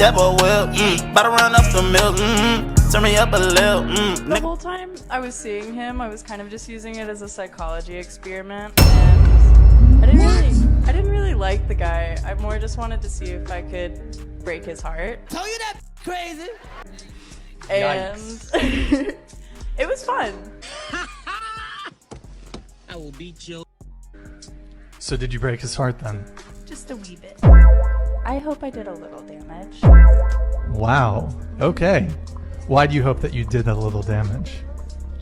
tap or whip, about to run up the milk, turn me up a little, The whole time I was seeing him, I was kind of just using it as a psychology experiment, and I didn't really like the guy. I more just wanted to see if I could break his heart. Told you that crazy. And it was fun. I will beat you. So did you break his heart then? Just a wee bit. I hope I did a little damage. Wow. Okay. Why do you hope that you did a little damage?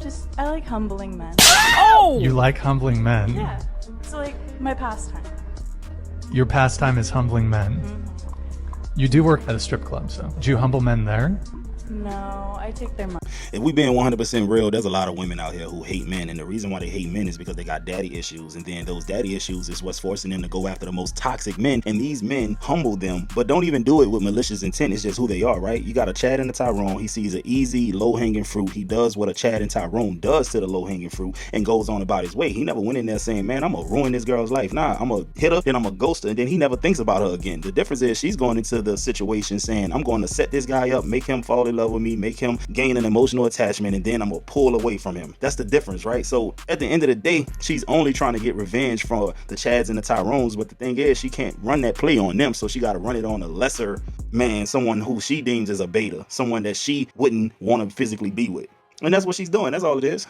Just, I like humbling men. Oh! You like humbling men? Yeah, it's like my pastime. Your pastime is humbling men. You do work at a strip club, so do you humble men there? No, I take their money. If we being 100% real, there's a lot of women out here who hate men, and the reason why they hate men is because they got daddy issues, and then those daddy issues is what's forcing them to go after the most toxic men, and these men humble them, but don't even do it with malicious intent. It's just who they are, right? You got a Chad and a Tyrone. He sees an easy, low-hanging fruit. He does what a Chad and Tyrone does to the low-hanging fruit and goes on about his way. He never went in there saying, man, I'm gonna ruin this girl's life. Nah, I'm gonna hit her, then I'm gonna ghost her, and then he never thinks about her again. The difference is she's going into the situation saying, I'm going to set this guy up, make him fall in love with me, make him gain an emotional attachment, and then I'm gonna pull away from him. That's the difference, right? So at the end of the day, she's only trying to get revenge for the Chads and the Tyrones, but the thing is, she can't run that play on them, so she got to run it on a lesser man, someone who she deems as a beta, someone that she wouldn't want to physically be with. And that's what she's doing. That's all it is.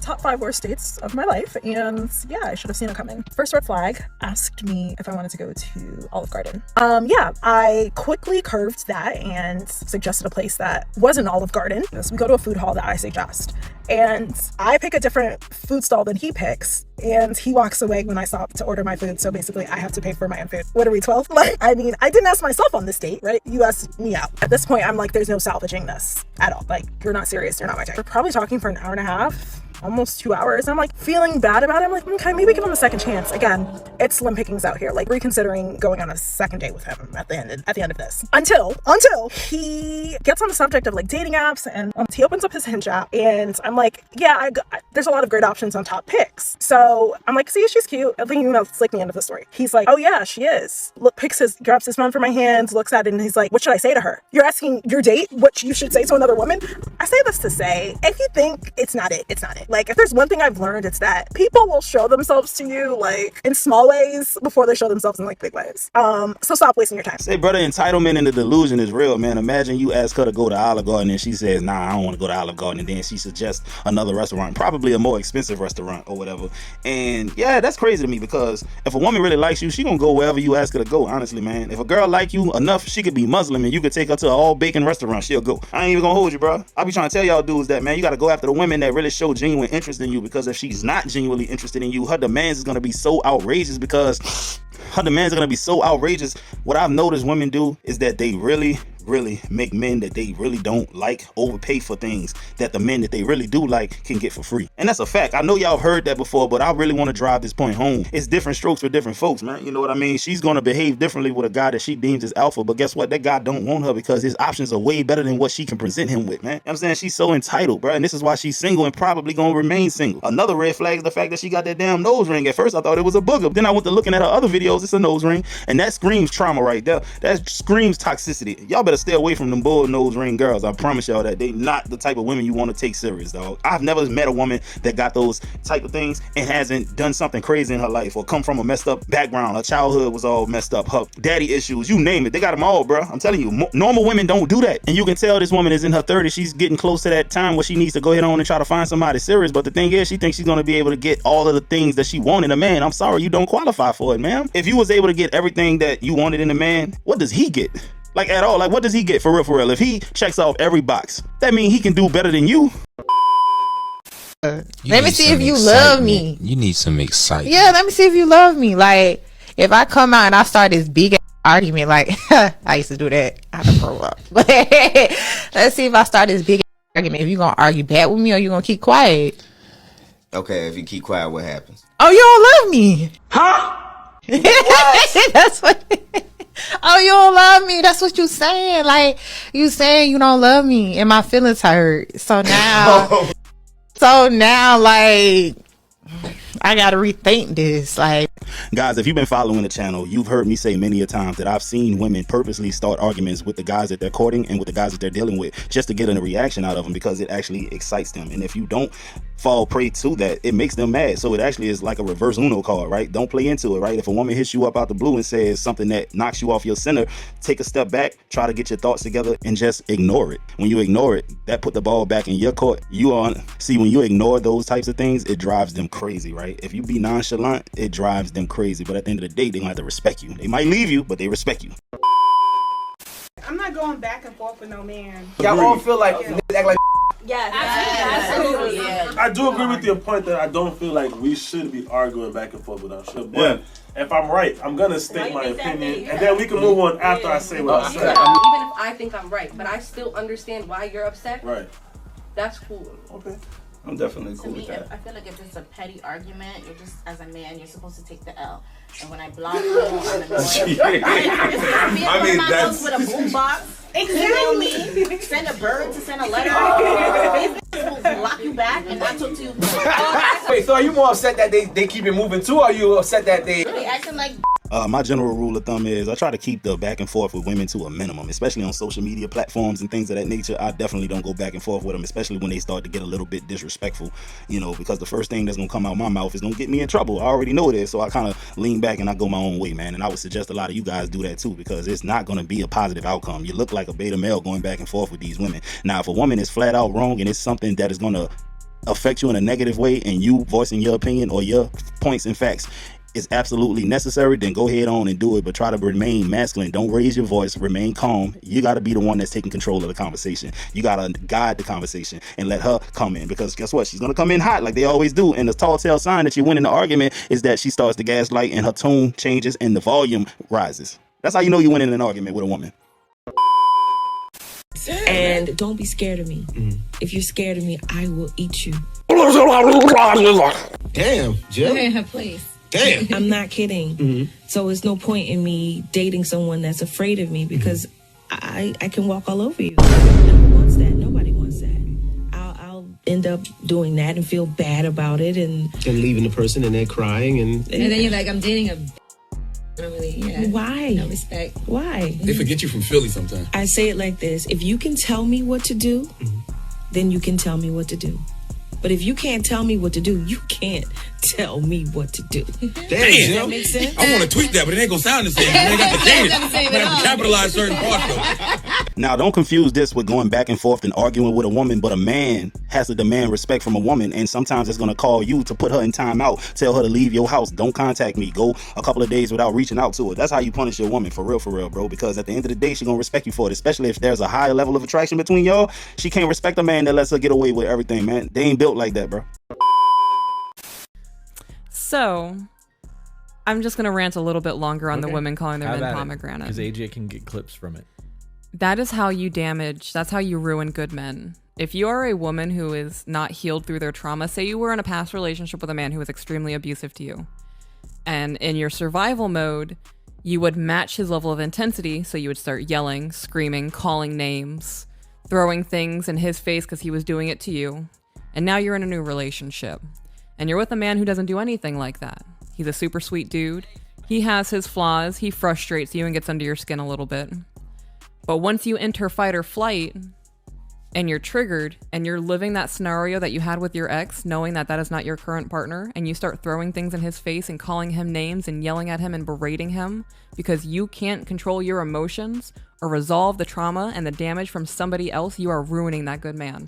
Top 5 worst dates of my life, and yeah, I should have seen it coming. First red flag, asked me if I wanted to go to Olive Garden. Yeah, I quickly curved that and suggested a place that wasn't Olive Garden. So we go to a food hall that I suggest, and I pick a different food stall than he picks, and he walks away when I stop to order my food, so basically I have to pay for my own food. What are we, 12? Like, I mean, I didn't ask myself on this date, right? You asked me out. At this point, I'm like, there's no salvaging this at all. Like, you're not serious, you're not my type. We're probably talking for an hour and a half, almost 2 hours. I'm like feeling bad about it. I'm like, okay, maybe give him a second chance. Again, it's slim pickings out here. Like, reconsidering going on a second date with him at the end of this. Until he gets on the subject of like dating apps, and he opens up his Hinge app, and I'm like, yeah, there's a lot of great options on top picks. So I'm like, see, she's cute. I think, you know, it's like the end of the story. He's like, oh yeah, she is. Look, grabs his phone from my hands, looks at it, and he's like, what should I say to her? You're asking your date what you should say to another woman? I say this to say, if you think it's not it, it's not it. Like, if there's one thing I've learned, it's that people will show themselves to you like in small ways before they show themselves in like big ways. So stop wasting your time. Say, brother, entitlement and the delusion is real, man. Imagine you ask her to go to Olive Garden and she says, nah, I don't want to go to Olive Garden, and then she suggests another restaurant, probably a more expensive restaurant or whatever. And yeah, that's crazy to me, because if a woman really likes you, she gonna go wherever you ask her to go. Honestly, man, if a girl like you enough, she could be Muslim and you could take her to an all bacon restaurant, she'll go. I ain't even gonna hold you, bro. I be trying to tell y'all dudes that, man, you gotta go after the women that really show genuine interest in you, because if she's not genuinely interested in you, her demands is gonna be so outrageous, What I've noticed women do is that they really make men that they really don't like overpay for things that the men that they really do like can get for free. And that's a fact. I know y'all have heard that before, but I really want to drive this point home. It's different strokes for different folks, man. You know what I mean? She's going to behave differently with a guy that she deems as alpha, but guess what? That guy don't want her because his options are way better than what she can present him with, man. You know what I'm saying? She's so entitled, bro, and this is why she's single and probably going to remain single. Another red flag is the fact that she got that damn nose ring. At first I thought it was a booger. Then I went to looking at her other videos. It's a nose ring, and that screams trauma right there. That screams toxicity. Y'all better stay away from them bull nose ring girls. I promise y'all that they not the type of women you want to take serious, dog. I've never met a woman that got those type of things and hasn't done something crazy in her life or come from a messed up background. Her childhood was all messed up. Her daddy issues, you name it, they got them all, bro. I'm telling you, normal women don't do that. And you can tell this woman is in her 30s. She's getting close to that time where she needs to go ahead on and try to find somebody serious. But the thing is, she thinks she's going to be able to get all of the things that she wanted in a man. I'm sorry, you don't qualify for it, ma'am. If you was able to get everything that you wanted in a man, what does he get? Like, at all? Like, what does he get for real? If he checks off every box, that means he can do better than you. Let me see if you love me. You need some excitement. Yeah, let me see if you love me. Like, if I come out and I start this big argument, like, I used to do that. I had to grow up. But let's see if I start this big argument. If you gonna argue back with me or you gonna keep quiet. Okay, if you keep quiet, what happens? Oh, you don't love me. Huh? That's what... Oh, you don't love me. That's what you saying. Like, you saying you don't love me and my feelings hurt. So now, like, I gotta rethink this. Like, Guys, if you've been following the channel, you've heard me say many a times that I've seen women purposely start arguments with the guys that they're courting and with the guys that they're dealing with just to get a reaction out of them because it actually excites them. And if you don't fall prey to that, it makes them mad. So it actually is like a reverse Uno card, right? Don't play into it, right? If a woman hits you up out the blue and says something that knocks you off your center, take a step back, try to get your thoughts together and just ignore it. When you ignore it, that put the ball back in your court. See, when you ignore those types of things, it drives them crazy, right? If you be nonchalant, it drives them crazy. But at the end of the day, they're gonna have to respect you. They might leave you, but they respect you. I'm not going back and forth with no man. Y'all all feel like niggas act like Yes, absolutely. I do agree with your point that I don't feel like we should be arguing back and forth with our shit. But if I'm right, I'm gonna state my opinion, and then we can move on after I say what I said. Even if I think I'm right, but I still understand why you're upset. Right. That's cool. Okay. I'm definitely cool with that. I feel like if it's a petty argument, you're just, as a man, you're supposed to take the L. And when I block you, I'm annoyed. I mean, that's with a boombox. Exactly. Send a bird to send a letter. Will block you back and not talk to you. Wait, so are you more upset that they keep it moving too, or are you upset that they acting like? My general rule of thumb is I try to keep the back and forth with women to a minimum, especially on social media platforms and things of that nature. I definitely don't go back and forth with them, especially when they start to get a little bit disrespectful, you know, because the first thing that's going to come out my mouth is going to get me in trouble. I already know this, so I kind of lean back and I go my own way, man. And I would suggest a lot of you guys do that too, because it's not going to be a positive outcome. You look like a beta male going back and forth with these women. Now, if a woman is flat out wrong and it's something that is going to affect you in a negative way and you voicing your opinion or your points and facts is absolutely necessary, then go ahead on and do it, but try to remain masculine. Don't raise your voice, remain calm. You got to be the one that's taking control of the conversation. You got to guide the conversation and let her come in, because guess what? She's going to come in hot like they always do. And the tall tale sign that you win in the argument is that she starts to gaslight and her tone changes and the volume rises. That's how you know you win in an argument with a woman. And don't be scared of me. If you're scared of me, I will eat you. Damn, Jill. Okay, her place. Damn. I'm not kidding. So it's no point in me dating someone that's afraid of me, because I can walk all over you. Who wants that? Nobody wants that. I'll end up doing that and feel bad about it, and leaving the person and they're crying and then you're like, I'm dating a. Why? No respect. Why? They forget you from Philly sometimes. I say it like this: if you can tell me what to do, then you can tell me what to do. But if you can't tell me what to do, you can't tell me what to do. Damn, Does that make sense? I want to tweet that, but it ain't gonna sound the same. I ain't got to say it. I'm gonna have to capitalize certain parts though. Now, don't confuse this with going back and forth and arguing with a woman, but a man has to demand respect from a woman, and sometimes it's going to call you to put her in timeout, tell her to leave your house, don't contact me, go a couple of days without reaching out to her. That's how you punish your woman, for real, bro, because at the end of the day, she's going to respect you for it, especially if there's a higher level of attraction between y'all. She can't respect a man that lets her get away with everything, man. They ain't built like that, bro. So, I'm just going to rant a little bit longer on the women calling their men pomegranate. Because AJ can get clips from it. That is how you damage, that's how you ruin good men. If you are a woman who is not healed through their trauma, say you were in a past relationship with a man who was extremely abusive to you, and in your survival mode, you would match his level of intensity, so you would start yelling, screaming, calling names, throwing things in his face because he was doing it to you, and now you're in a new relationship, and you're with a man who doesn't do anything like that. He's a super sweet dude. He has his flaws, he frustrates you and gets under your skin a little bit. But once you enter fight or flight and you're triggered and you're living that scenario that you had with your ex, knowing that that is not your current partner, and you start throwing things in his face and calling him names and yelling at him and berating him because you can't control your emotions or resolve the trauma and the damage from somebody else, you are ruining that good man.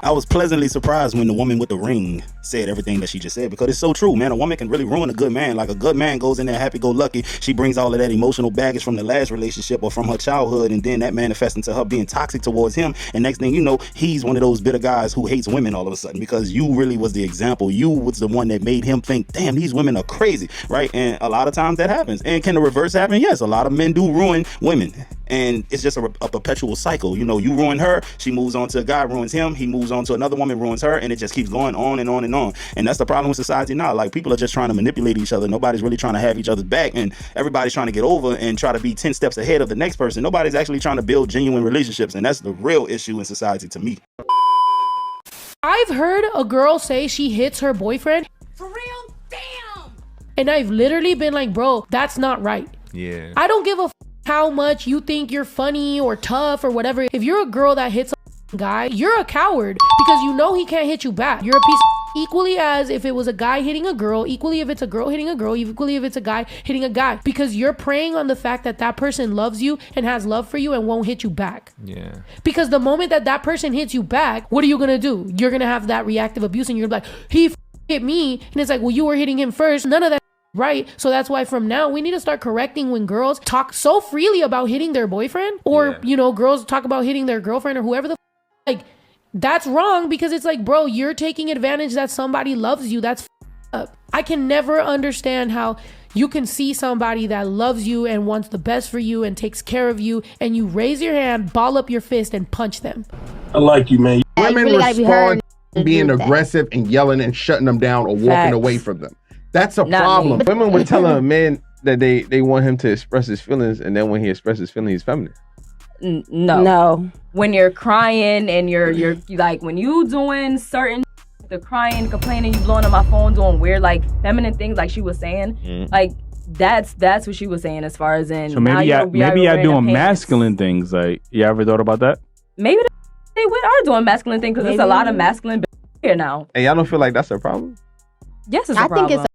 I was pleasantly surprised when the woman with the ring said everything that she just said, because it's so true, man. A woman can really ruin a good man. Like, a good man goes in there happy-go-lucky. She brings all of that emotional baggage from the last relationship or from her childhood, and then that manifests into her being toxic towards him. And next thing you know, he's one of those bitter guys who hates women all of a sudden, because you really was the example. You was the one that made him think, damn, these women are crazy, right? And a lot of times that happens. And can the reverse happen? Yes, a lot of men do ruin women. And it's just a perpetual cycle. You know, you ruin her, she moves on to a guy, ruins him, he moves on to another woman, ruins her, and it just keeps going on and on and on. And that's the problem with society now. Like, people are just trying to manipulate each other. Nobody's really trying to have each other's back, and everybody's trying to get over and try to be 10 steps ahead of the next person. Nobody's actually trying to build genuine relationships, and that's the real issue in society to me. I've heard a girl say she hits her boyfriend. For real? Damn! And I've literally been like, bro, that's not right. Yeah. I don't give a how much you think you're funny or tough or whatever. If you're a girl that hits a guy, you're a coward because you know he can't hit you back. You're a piece of equally as if it was a guy hitting a girl, equally if it's a girl hitting a girl, equally if it's a guy hitting a guy, because you're preying on the fact that that person loves you and has love for you and won't hit you back. Yeah. Because the moment that that person hits you back, what are you gonna do? You're gonna have that reactive abuse and you're gonna be like, he hit me, and it's like, well, you were hitting him first. None of that right. So that's why from now we need to start correcting when girls talk so freely about hitting their boyfriend, or you know, girls talk about hitting their girlfriend or whoever the like. That's wrong, because it's like, bro, you're taking advantage that somebody loves you. That's up. I can never understand how you can see somebody that loves you and wants the best for you and takes care of you, and you raise your hand, ball up your fist, and punch them. I like you, man. Women respond to being aggressive and yelling and shutting them down or walking away from them. That's a problem. Women were telling a man that they want him to express his feelings, and then when he expresses his feelings, he's feminine. No. When you're crying and you're like, when you doing certain the crying, complaining, you blowing on my phone, doing weird like feminine things, like she was saying, like that's what she was saying as far as in. So maybe y'all doing masculine things. Like, you ever thought about that? Maybe they are doing masculine things because there's a lot of masculine here now. And y'all don't feel like that's a problem? Yes, it's a problem. I think it's